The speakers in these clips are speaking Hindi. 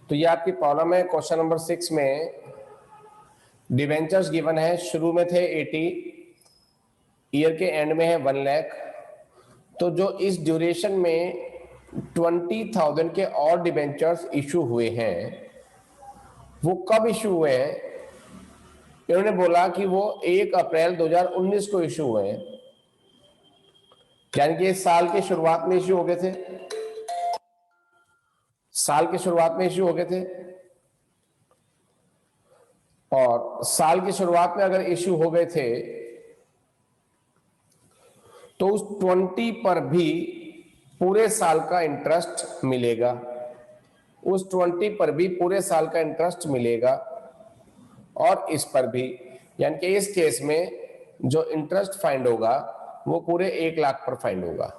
तो ये आपकी प्रॉब्लम है क्वेश्चन नंबर 6 में। डिवेंचर्स गिवन है, शुरू में थे 80, ईयर के एंड में है 1 लाख। तो जो इस ड्यूरेशन में 20,000 के और डिवेंचर्स इशू हुए हैं, वो कब इशू हुए हैं? इन्होंने बोला कि वो 1 अप्रैल 2019 को इशू हुए हैं, यानी कि इस साल के शुरुआत में इशू हो गए थे। साल के शुरुआत में इशू हो गए थे, और साल की शुरुआत में अगर इशू हो गए थे तो उस 20 पर भी पूरे साल का इंटरेस्ट मिलेगा। उस 20 पर भी पूरे साल का इंटरेस्ट मिलेगा, और इस पर भी, यानी कि इस केस में जो इंटरेस्ट फाइंड होगा वो पूरे 1 लाख पर फाइंड होगा।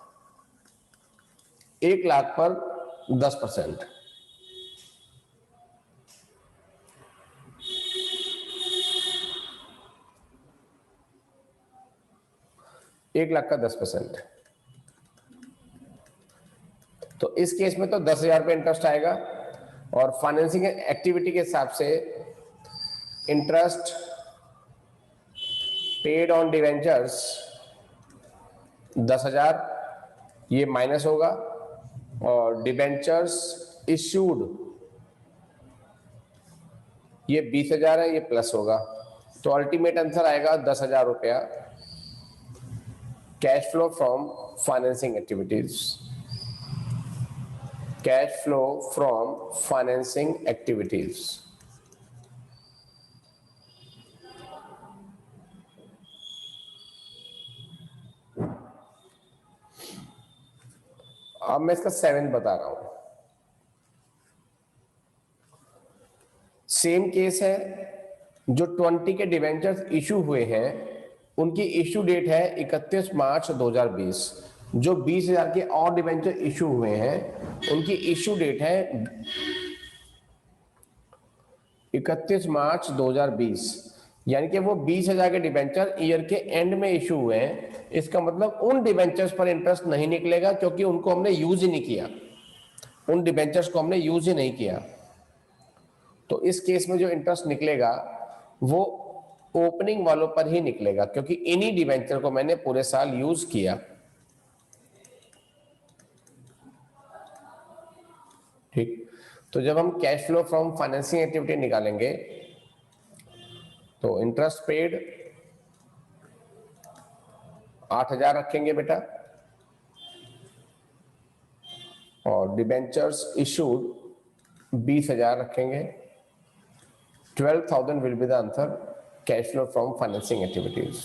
1 लाख पर 10%। 1 लाख का 10%। तो इस केस में तो 10,000 रुपये इंटरेस्ट आएगा, और फाइनेंसिंग एक्टिविटी के हिसाब से इंटरेस्ट पेड ऑन डिवेंचर्स 10,000, ये माइनस होगा, और डिवेंचर्स इश्यूड ये 20,000 है, ये प्लस होगा। तो अल्टीमेट आंसर आएगा 10,000 रुपया cash flow from financing activities. Cash flow from financing activities. अब मैं इसका 7 बता रहा हूं। सेम केस है, जो 20 के डिवेंचर्स इशू हुए हैं उनकी इशू डेट है 31 मार्च 2020। जो 20,000 के और डिवेंचर इशू हुए हैं उनकी इशू डेट है 31 मार्च 2020, यानी कि वो 20,000 के डिवेंचर ईयर के एंड में इशू हुए हैं। इसका मतलब उन डिवेंचर्स पर इंटरेस्ट नहीं निकलेगा, क्योंकि उनको हमने यूज ही नहीं किया। उन डिवेंचर्स को हमने यूज ही नहीं किया। तो इस केस में जो इंटरेस्ट निकलेगा वो ओपनिंग वालों पर ही निकलेगा, क्योंकि इन्हीं डिवेंचर को मैंने पूरे साल यूज किया। ठीक। तो जब हम cash flow from financing activity निकालेंगे तो इंटरेस्ट पेड 8,000 रखेंगे बेटा, और डिबेंचर्स इशूड 20,000 रखेंगे। 12,000 will be the answer cash flow from financing activities.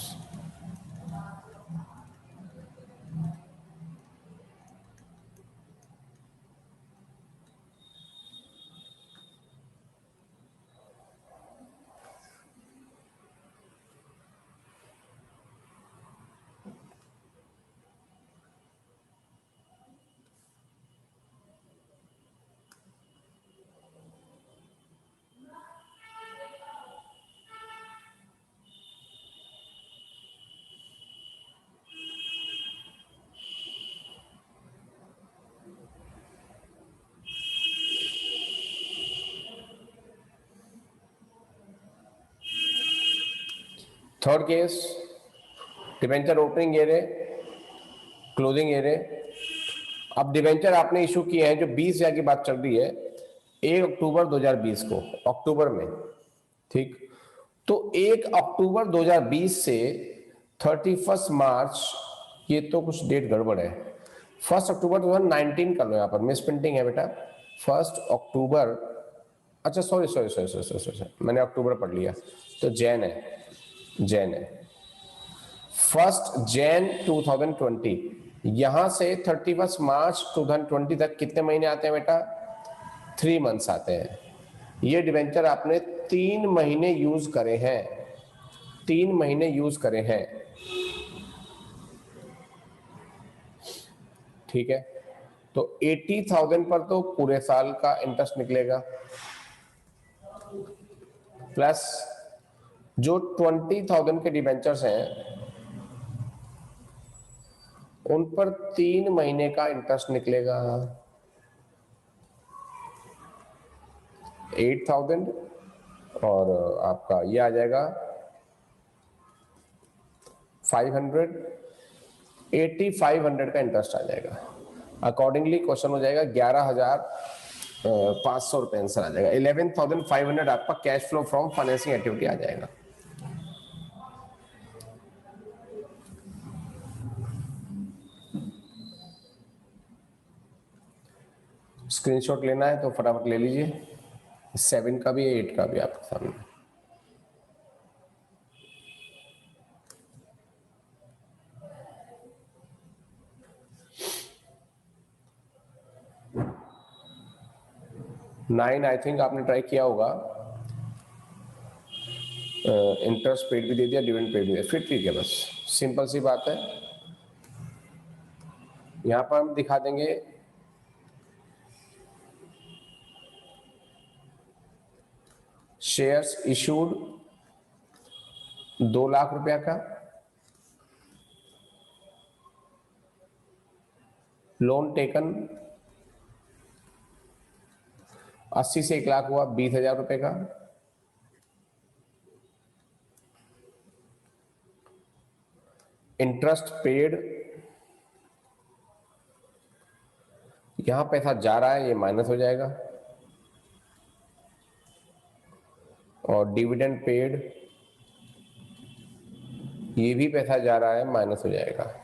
Third case, debenture opening ये रहे, क्लोजिंग ये रहे। अब डिबेंचर आपने इशू किए हैं, जो 20,000 की बात चल रही है 1 अक्टूबर 2020 को, अक्टूबर में। ठीक। तो 1 अक्टूबर 2020 से 31 मार्च, ये तो कुछ डेट गड़बड़ है। 1 अक्टूबर 2019 कर लो, यहां पर मिस प्रिंटिंग है बेटा। 1 अक्टूबर, अच्छा sorry sorry sorry sorry sorry, मैंने अक्टूबर पढ़ लिया, तो जैन है, जैन है। 1 जैन 2020, यहां से 31 मार्च 2020 तक कितने महीने आते हैं बेटा? 3 मंथ्स आते हैं। ये डिवेंचर आपने 3 महीने यूज करे हैं, 3 महीने यूज करे हैं। ठीक है। तो 80,000 पर तो पूरे साल का इंटरेस्ट निकलेगा, प्लस जो 20,000 के डिवेंचर्स हैं उन पर 3 महीने का इंटरेस्ट निकलेगा। 8,000 और आपका ये आ जाएगा 500, 8,500 का इंटरेस्ट आ जाएगा। अकॉर्डिंगली क्वेश्चन हो जाएगा 11,500 रुपए आंसर आ जाएगा। 11,500 आपका cash flow from financing activity आ जाएगा। स्क्रीनशॉट लेना है तो फटाफट ले लीजिए। 7 का भी है, 8 का भी आपके सामने। नाइन आई थिंक आपने ट्राई किया होगा। इंटरेस्ट पेड भी दे दिया, डिविडेंड पेड भी दिया, फिर ठीक है। बस सिंपल सी बात है। यहां पर हम दिखा देंगे शेयर्स इशूड 2 लाख रुपया का, लोन टेकन 80 से 1 लाख हुआ 20,000 रुपए का, इंटरेस्ट पेड, यहां पैसा जा रहा है, ये माइनस हो जाएगा, और डिविडेंड पेड, ये भी पैसा जा रहा है, माइनस हो जाएगा।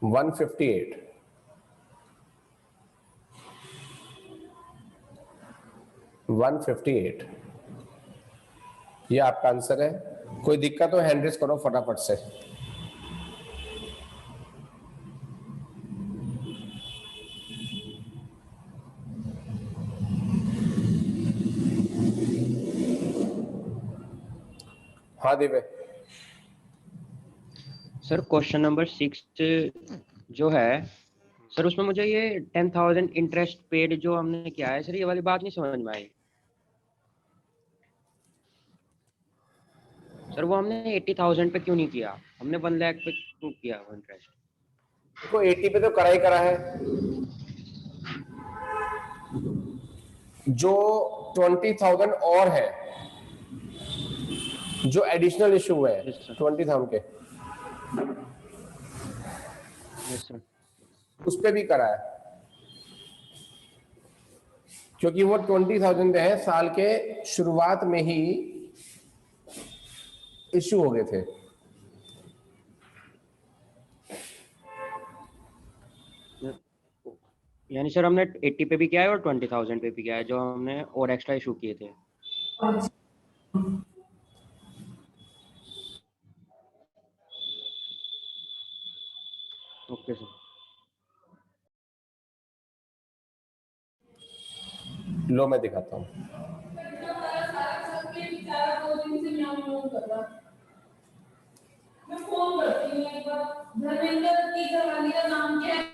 $158, $158 ये आपका आंसर है। कोई दिक्कत हो हैंड रेज करो फटाफट से। हाँ दिव्य। सर क्वेश्चन नंबर 6 जो है सर, उसमें मुझे ये 10,000 इंटरेस्ट पेड जो हमने किया है सर, ये वाली बात नहीं समझ में आई सर। वो हमने 80,000 पे क्यों नहीं किया, हमने 1 लाख पे क्यों किया वो इंटरेस्ट? देखो 80 पे तो करा ही करा है। जो 20,000 और है, जो एडिशनल इशू है 20,000 के, उस पे भी करा है, क्योंकि वो 20,000 है साल के शुरुआत में ही इशू हो गए थे। यानी सर हमने 80 पे भी किया है और 20,000 पे भी किया है, जो हमने और एक्स्ट्रा इशू किए थे। Okay sir. लो मैं दिखाता हूँ। मैं फोन करती हूँ एक बार। धर्मेंद्र की घरवाली का नाम क्या है?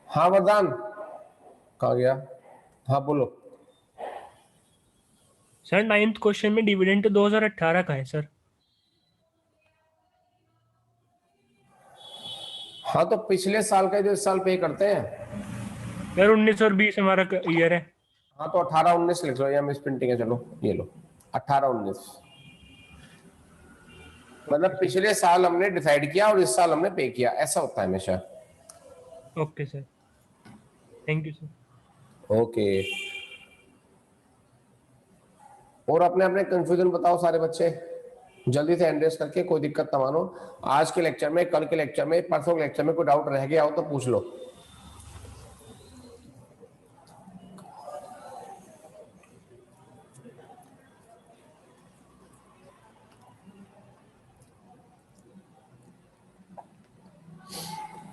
हाँ वरदान कहाँ गया? हाँ बोलो। सर 9th क्वेश्चन में डिविडेंड तो 2018 का है सर। हाँ तो पिछले साल का जो इस साल पे करते हैं सर 19 और 20 हमारा ईयर है। हाँ तो 18-19 लिख लो, या मिस प्रिंटिंग है। चलो ये लो 18-19, मतलब पिछले साल हमने डिसाइड किया और इस साल हमने पे किया, ऐसा होता है हमेशा। Okay sir, thank you sir. Okay और अपने अपने कंफ्यूजन बताओ सारे बच्चे, जल्दी से एंड्रेस करके, कोई दिक्कत ना मानो। आज के लेक्चर में, कल के लेक्चर में, परसों के लेक्चर में कोई डाउट रह गया हो तो पूछ लो।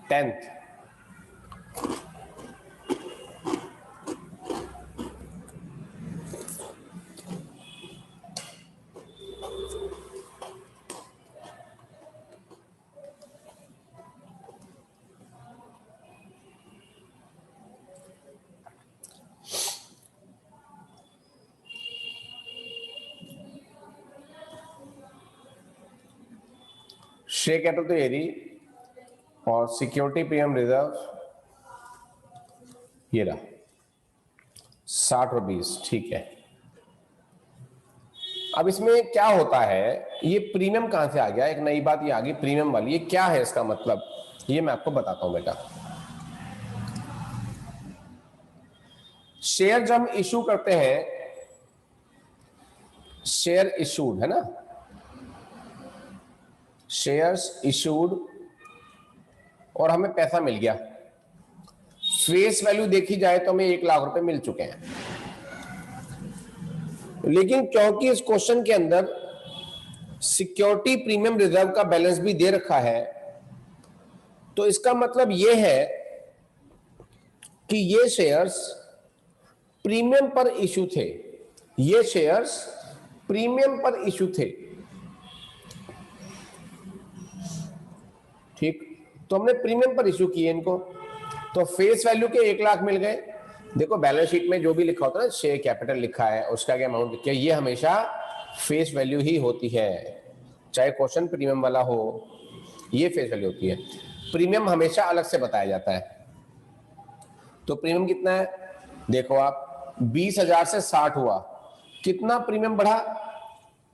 टेंथ शेयर कैपिटल तो ये रही, और सिक्योरिटी प्रीमियम रिजर्व ये रहा 60 और 20, ठीक है। अब इसमें क्या होता है, ये प्रीमियम कहां से आ गया, एक नई बात ये आ गई प्रीमियम वाली, ये क्या है इसका मतलब, ये मैं आपको बताता हूं बेटा। शेयर जब हम इशू करते हैं, शेयर इशूड है ना, शेयर्स इशूड, और हमें पैसा मिल गया, फेस वैल्यू देखी जाए तो हमें 1 लाख रुपए मिल चुके हैं। लेकिन क्योंकि इस क्वेश्चन के अंदर सिक्योरिटी प्रीमियम रिजर्व का बैलेंस भी दे रखा है, तो इसका मतलब यह है कि ये शेयर्स प्रीमियम पर इशू थे, ये शेयर्स प्रीमियम पर इशू थे, ठीक। तो हमने प्रीमियम पर इशू किए इनको, तो फेस वैल्यू के 1 लाख मिल गए। देखो बैलेंस शीट में जो भी लिखा होता है ना, शेयर कैपिटल लिखा है, उसका क्या अमाउंट लिखा है, ये हमेशा फेस वैल्यू ही होती है, चाहे क्वेश्चन प्रीमियम वाला हो, ये फेस वैल्यू होती है। प्रीमियम हमेशा अलग से बताया जाता है। तो प्रीमियम कितना है, देखो आप 20,000 से 60 हुआ, कितना प्रीमियम बढ़ा,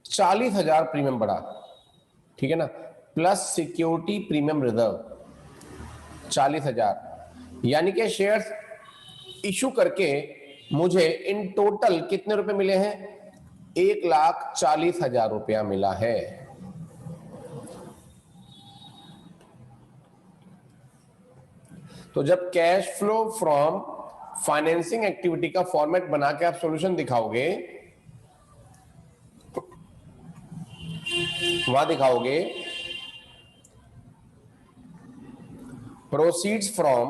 40,000 प्रीमियम बढ़ा, ठीक है ना, प्लस सिक्योरिटी प्रीमियम रिजर्व 40,000, यानी कि शेयर्स इशू करके मुझे इन टोटल कितने रुपए मिले हैं, 1,40,000 रुपया मिला है। तो जब cash flow from financing activity का फॉर्मेट बना के आप सॉल्यूशन दिखाओगे, वहां दिखाओगे proceeds from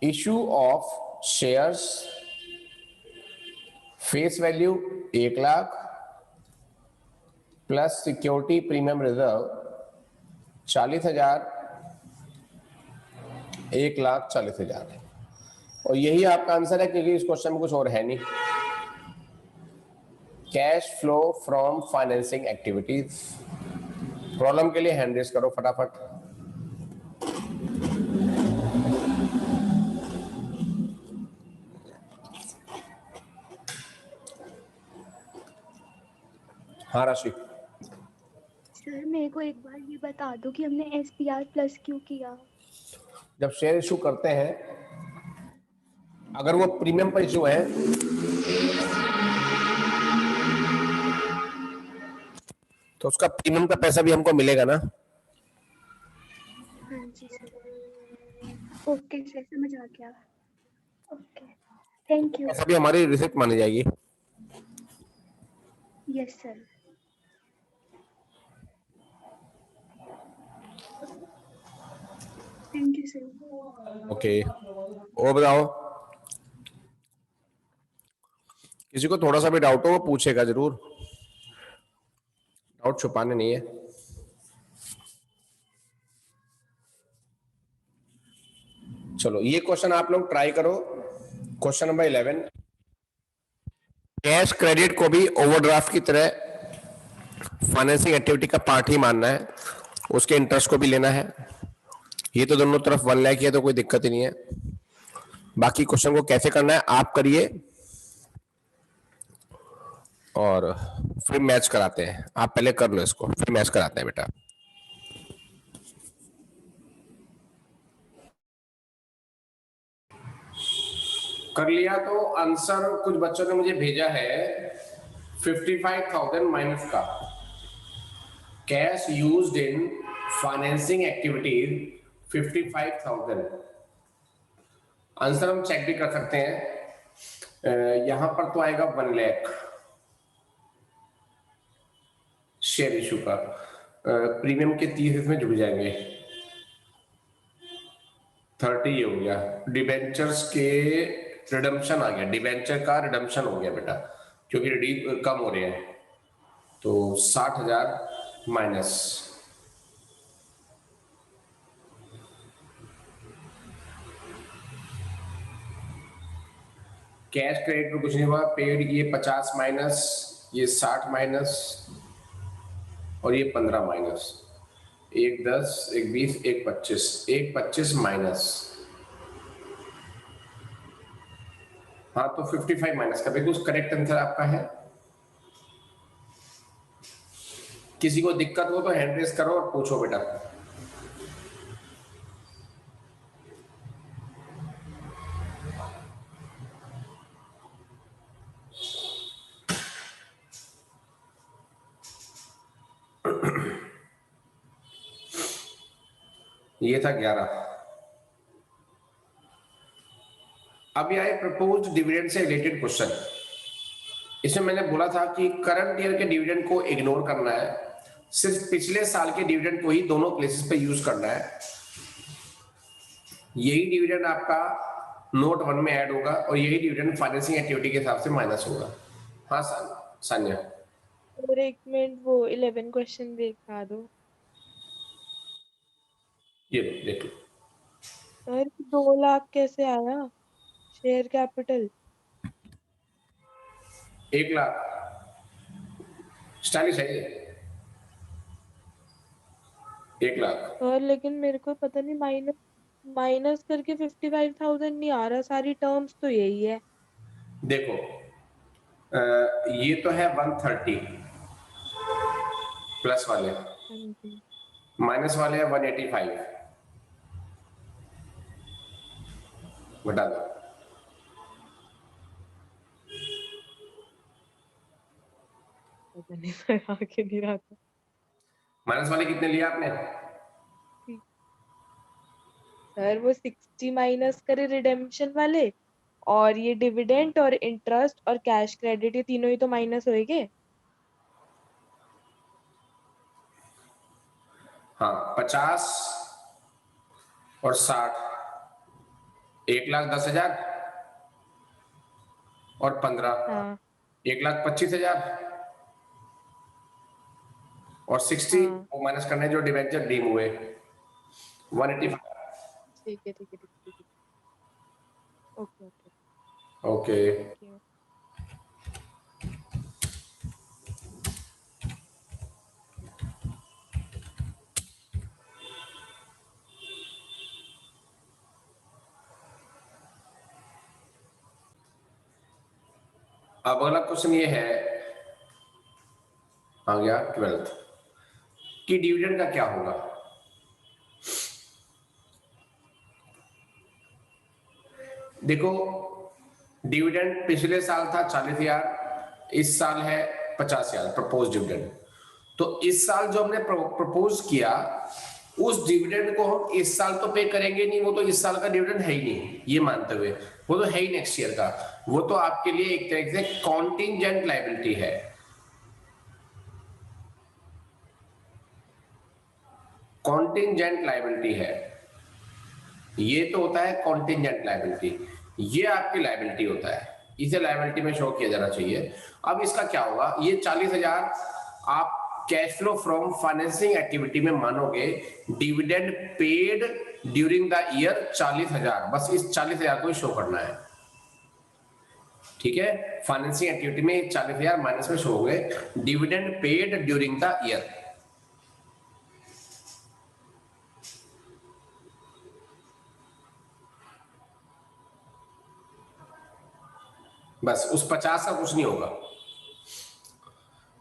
issue of shares, face value 1 lakh plus security premium reserve 40,000, 1,40,000, और यही आपका आंसर है, क्योंकि इस क्वेश्चन में कुछ और है नहीं। Cash flow from financing activities. Problem के लिए हैंड रेस करो फटाफट। हाँ राशि, सर मेरे को एक बार ये बता दो कि हमने SPR प्लस क्यों किया। जब शेयर इशू करते हैं, अगर वो प्रीमियम पर इशू है तो उसका प्रीमियम का पैसा भी हमको मिलेगा ना। हाँ जी सर, ओके सर, समझ आ गया। Okay, thank you. पैसा भी हमारी रिसिप्ट मानी जाएगी। Yes sir. Thank you sir. Okay, और बताओ, किसी को थोड़ा सा भी डाउट हो वो पूछेगा जरूर, डाउट छुपाने नहीं है। चलो ये क्वेश्चन आप लोग ट्राई करो। क्वेश्चन नंबर 11, कैश क्रेडिट को भी ओवरड्राफ्ट की तरह फाइनेंसिंग एक्टिविटी का पार्ट ही मानना है, उसके इंटरेस्ट को भी लेना है। ये तो दोनों तरफ 1 लाख है, तो कोई दिक्कत ही नहीं है। बाकी क्वेश्चन को कैसे करना है आप करिए, और फिर मैच कराते हैं। आप पहले कर लो इसको, फिर मैच कराते हैं बेटा। कर लिया तो आंसर कुछ बच्चों ने मुझे भेजा है 55,000 माइनस का cash used in financing activities 55,000। Answer हम चेक भी कर सकते हैं। यहां पर तो आएगा 1 लाख शेयर इशू का, प्रीमियम के 30 इसमें जुड़ जाएंगे, 30 ये हो गया। डिबेंचर्स के रिडम्पशन आ गया, डिबेंचर का रिडम्पशन हो गया बेटा, क्योंकि रिडीम कम हो रहे हैं, तो 60,000 माइनस कैश क्रेडिट पर कुछ नहीं हुआ, पेड ये 50 माइनस, ये 60 माइनस और ये 15 माइनस, एक 10, एक 20, एक 25, एक 25 माइनस, हाँ तो 55 माइनस का बिल्कुल करेक्ट आंसर आपका है। किसी को दिक्कत हो तो हैंड रेस करो और पूछो बेटा। ये था 11। अब ये आए प्रपोज्ड डिविडेंड से रिलेटेड क्वेश्चन। इसमें मैंने बोला था कि करंट ईयर के डिविडेंड को इग्नोर करना है, सिर्फ पिछले साल के डिविडेंड को ही दोनों प्लेसेस पे यूज करना है। यही डिविडेंड आपका नोट 1 में ऐड होगा और यही डिविडेंड फाइनेंसिंग एक्टिविटी के हिसाब से माइनस होगा। हाँ सान्या, और 1 मिनट वो 11 क्वेश्चन दिखा दो। ये देख लो। सर 2 लाख कैसे आया शेयर कैपिटल? 1 लाख स्टाइलिश है ये, 1 लाख। सर लेकिन मेरे को पता नहीं माइनस करके 55,000 नहीं आ रहा, सारी टर्म्स तो यही है। देखो ये तो है 130 प्लस वाले, हाँ जी। माइनस वाले है 185, घटा दो। पता नहीं सर आगे नहीं रहा था। माइनस वाले कितने लिया आपने? सर वो 60 माइनस करे रिडेम्पशन वाले, और ये डिविडेंड और इंटरेस्ट और कैश क्रेडिट, ये तीनों ही तो माइनस होएंगे। हाँ 50 और 60, 1,10,000 और 15, हाँ 1,25,000 और 60 हाँ वो माइनस करने जो डिवेंचर डीम हुए 185। ठीक है ठीक है ठीक है ठीक है। Okay okay okay thank you. अब अगला क्वेश्चन ये है, आ गया 12th कि डिविडेंड का क्या होगा। देखो डिविडेंड पिछले साल था 40,000, इस साल है 50,000 प्रपोज डिविडेंड। तो इस साल जो हमने प्रपोज किया उस डिविडेंड को हम इस साल तो पे करेंगे नहीं, वो तो इस साल का डिविडेंड है ही नहीं, ये मानते हुए वो तो है ही नेक्स्ट ईयर का, वो तो आपके लिए एक तरह से कॉन्टिंजेंट लायबिलिटी है। कॉन्टिंजेंट लायबिलिटी है, ये तो होता है कॉन्टिंजेंट लायबिलिटी, ये आपकी लायबिलिटी होता है, इसे लायबिलिटी में शो किया जाना चाहिए। अब इसका क्या होगा, ये 40,000 आप cash flow from financing activity में मानोगे, dividend paid during the year 40,000, बस इस 40,000 को शो करना है, ठीक है। फाइनेंसिंग एक्टिविटी में 40,000 माइनस में शो हो गए, dividend paid during the year. बस उस 50 का कुछ नहीं होगा।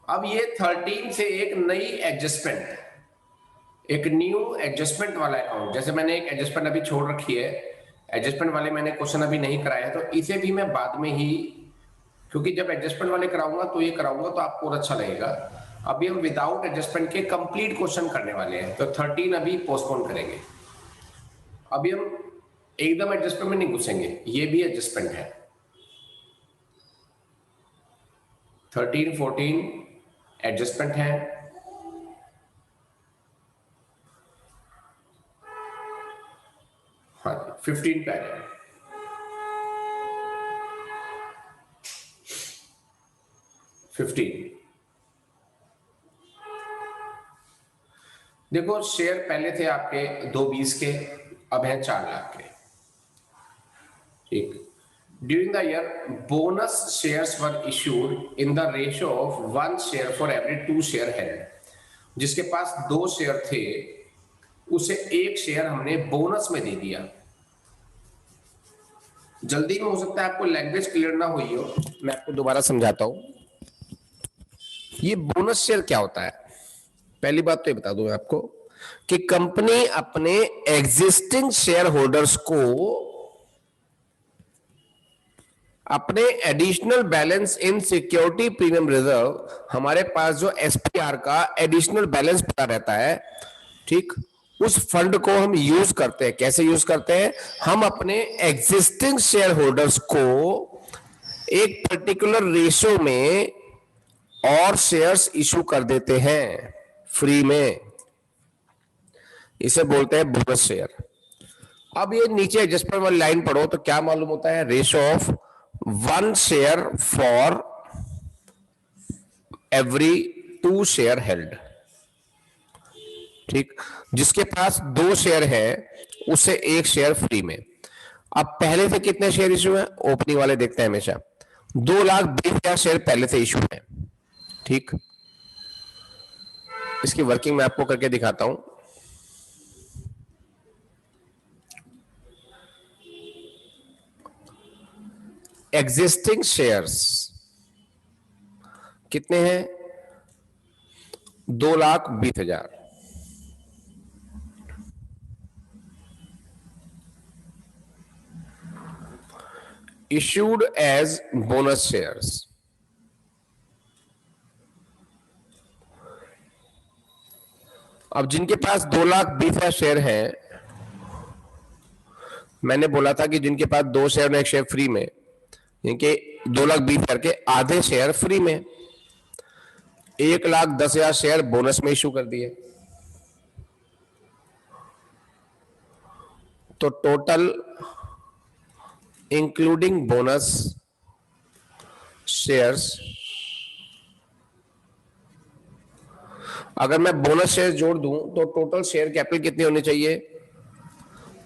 अब ये 13 से एक नई एडजस्टमेंट, एक न्यू एडजस्टमेंट वाला अकाउंट, जैसे मैंने एक एडजस्टमेंट अभी छोड़ रखी है एडजस्टमेंट वाले मैंने क्वेश्चन अभी नहीं कराया है, तो इसे भी मैं बाद में ही, क्योंकि जब एडजस्टमेंट वाले कराऊंगा तो ये कराऊंगा तो आपको और अच्छा लगेगा। अभी हम विदाउट एडजस्टमेंट के कंप्लीट क्वेश्चन करने वाले हैं, तो 13 अभी पोस्टपोन करेंगे। अभी हम एकदम एडजस्टमेंट में नहीं घुसेंगे, ये भी एडजस्टमेंट है। 13, 14 एडजस्टमेंट है, हाँ 15 पे आ जाए। देखो शेयर पहले थे आपके 220 के, अब है 4 लाख के। ठीक। During the year bonus shares were issued in the ratio of 1 share for every 2 share held. जिसके पास 2 शेयर थे उसे 1 शेयर हमने बोनस में दे दिया। जल्दी में हो सकता है आपको लैंग्वेज क्लियर ना हुई हो, मैं आपको दोबारा समझाता हूं। ये बोनस शेयर क्या होता है? पहली बात तो ये बता दूं मैं आपको कि कंपनी अपने एग्जिस्टिंग शेयर होल्डर्स को अपने एडिशनल बैलेंस इन सिक्योरिटी प्रीमियम रिजर्व, हमारे पास जो एसपीआर का एडिशनल बैलेंस पता रहता है, ठीक, उस फंड को हम यूज करते हैं। कैसे यूज करते हैं? हम अपने एग्जिस्टिंग शेयर होल्डर्स को एक पर्टिकुलर रेशियो में और शेयर्स इशू कर देते हैं फ्री में, इसे बोलते हैं बोनस शेयर। अब ये नीचे एडजस्टमेंट वाली लाइन पढ़ो तो क्या मालूम होता है? Ratio of 1 share for every 2 share held. ठीक, जिसके पास 2 शेयर है उसे 1 शेयर फ्री में। अब पहले से कितने शेयर इशू है? ओपनिंग वाले देखते हैं हमेशा, 2,20,000 शेयर पहले से इशू है। ठीक, इसकी वर्किंग मैं आपको करके दिखाता हूं। एग्जिस्टिंग शेयर्स कितने हैं? 2,20,000। issued as bonus shares। अब जिनके पास 2,20,000 शेयर हैं, मैंने बोला था कि जिनके पास 2 शेयर में 1 शेयर फ्री में, इनके 2,20,000 के आधे शेयर फ्री में, 1,10,000 शेयर बोनस में इशू कर दिए। तो टोटल इंक्लूडिंग बोनस शेयर्स, अगर मैं बोनस शेयर जोड़ दूं तो टोटल शेयर कैपिटल कितनी होनी चाहिए?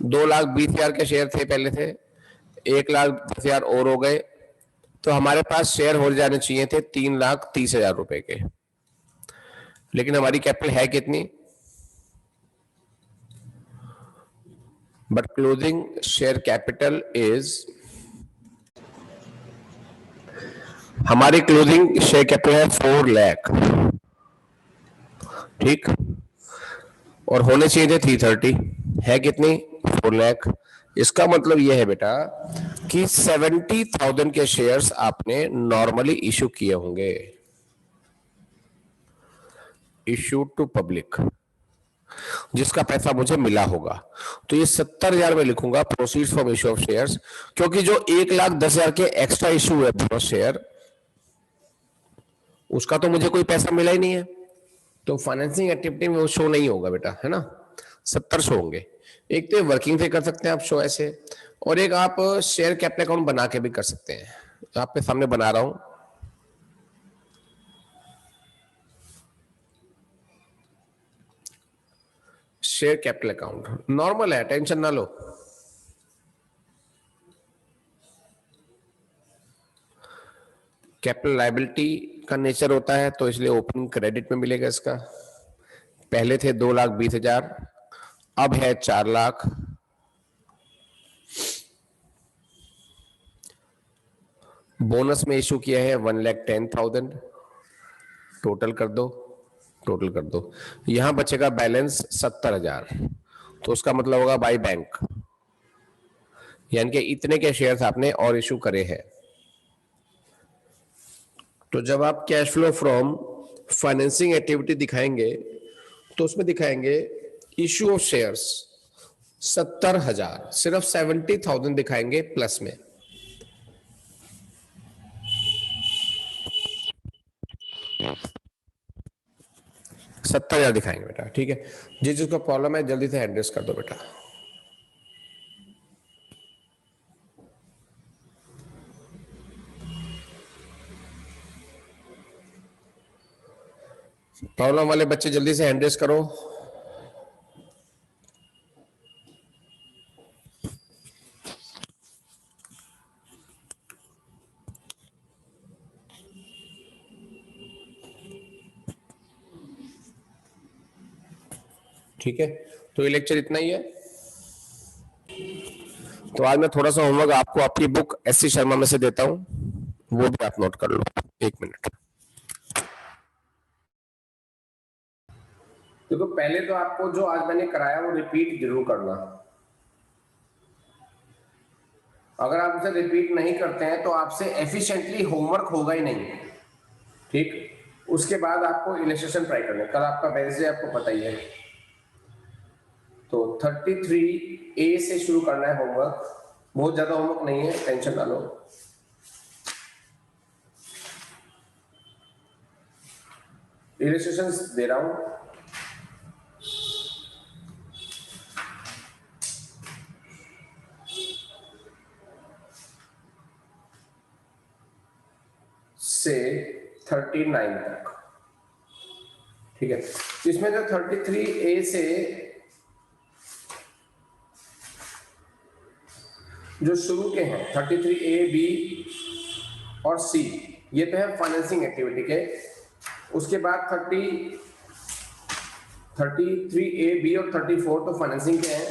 2,20,000 के शेयर थे पहले थे, 1,10,000 और हो गए, तो हमारे पास शेयर हो जाने चाहिए थे 3,30,000 रुपए के। लेकिन हमारी कैपिटल है कितनी? But closing share capital is, हमारी क्लोजिंग शेयर कैपिटल है 4 लाख। ठीक, और होने चाहिए थे 330, है कितनी? 4 लाख। इसका मतलब यह है बेटा कि 70,000 के शेयर्स आपने नॉर्मली इशू किए होंगे, इशूड टू पब्लिक, जिसका पैसा मुझे मिला होगा। तो ये 70,000 में लिखूंगा proceeds from issue of shares, क्योंकि जो 1,10,000 के एक्स्ट्रा इशू है बोनस शेयर, उसका तो मुझे कोई पैसा मिला ही नहीं है, तो फाइनेंसिंग एक्टिविटी में वो शो नहीं होगा बेटा, है ना। 70 शो होंगे। एक तो वर्किंग से कर सकते हैं आप शो ऐसे, और एक आप शेयर कैपिटल अकाउंट बना के भी कर सकते हैं। आपके सामने बना रहा हूं, शेयर कैपिटल अकाउंट नॉर्मल है, टेंशन ना लो। कैपिटल लायबिलिटी का नेचर होता है, तो इसलिए ओपनिंग क्रेडिट में मिलेगा इसका। पहले थे 2,20,000, अब है 4 लाख। बोनस में इशू किया है 1,10,000। टोटल कर दो, टोटल कर दो, यहां बचेगा बैलेंस 70,000। तो उसका मतलब होगा बाई बैंक यानी कि इतने के शेयर्स आपने और इशू करे हैं। तो जब आप cash flow from financing activity दिखाएंगे तो उसमें दिखाएंगे इशू ऑफ शेयर्स 70,000, सिर्फ 70,000 दिखाएंगे प्लस में। $70,000 दिखाएंगे बेटा, ठीक है। जिसको प्रॉब्लम है जल्दी से एड्रेस कर दो बेटा। प्रॉब्लम वाले बच्चे जल्दी से एड्रेस करो। ठीक है, तो ये लेक्चर इतना ही है। तो आज मैं थोड़ा सा होमवर्क आपको आपकी बुक एससी शर्मा में से देता हूं, वो भी आप नोट कर लो। 1 मिनट। देखो पहले तो आपको जो आज मैंने कराया वो रिपीट जरूर करना। अगर आप उसे रिपीट नहीं करते हैं तो आपसे एफिशिएंटली होमवर्क होगा ही नहीं, ठीक। उसके बाद आपको इलस्ट्रेशन ट्राई करना है। कल आपका वेडनेसडे आपको पता ही है, तो 33A से शुरू करना है होमवर्क। बहुत ज्यादा होमवर्क नहीं है, टेंशन ना लो। इलस्ट्रेशंस दे रहा हूं। से 39 तक, ठीक है। इसमें जो 33A से जो शुरू के हैं 33A, B और C, ये तो है फाइनेंसिंग एक्टिविटी के। उसके बाद 33A, B और 34 तो फाइनेंसिंग के हैं।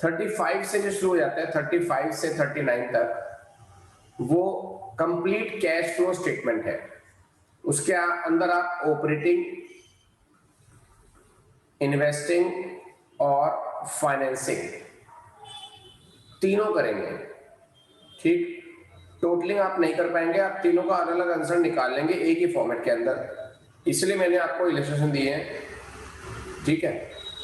35 से जो शुरू हो जाता है 35 से 39 तक, वो कंप्लीट कैश फ्लो स्टेटमेंट है। उसके अंदर आप ऑपरेटिंग, इन्वेस्टिंग और फाइनेंसिंग तीनों करेंगे, ठीक। टोटलिंग आप नहीं कर पाएंगे, आप तीनों का अलग अलग आंसर निकाल लेंगे एक ही फॉर्मेट के अंदर। इसलिए मैंने आपको इलस्ट्रेशन दिए हैं, ठीक है।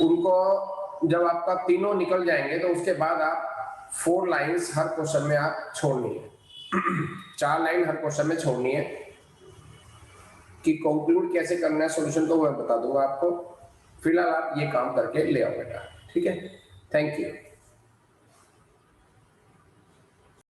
उनको जब आपका तीनों निकल जाएंगे तो उसके बाद आप 4 लाइंस हर क्वेश्चन में आप छोड़नी है। 4 लाइन हर क्वेश्चन में छोड़नी है। कि कंक्लूड कैसे करना है सॉल्यूशन तो मैं बता दूंगा आपको। फिलहाल आप ये काम करके ले आओ बेटा, ठीक है। Thank you.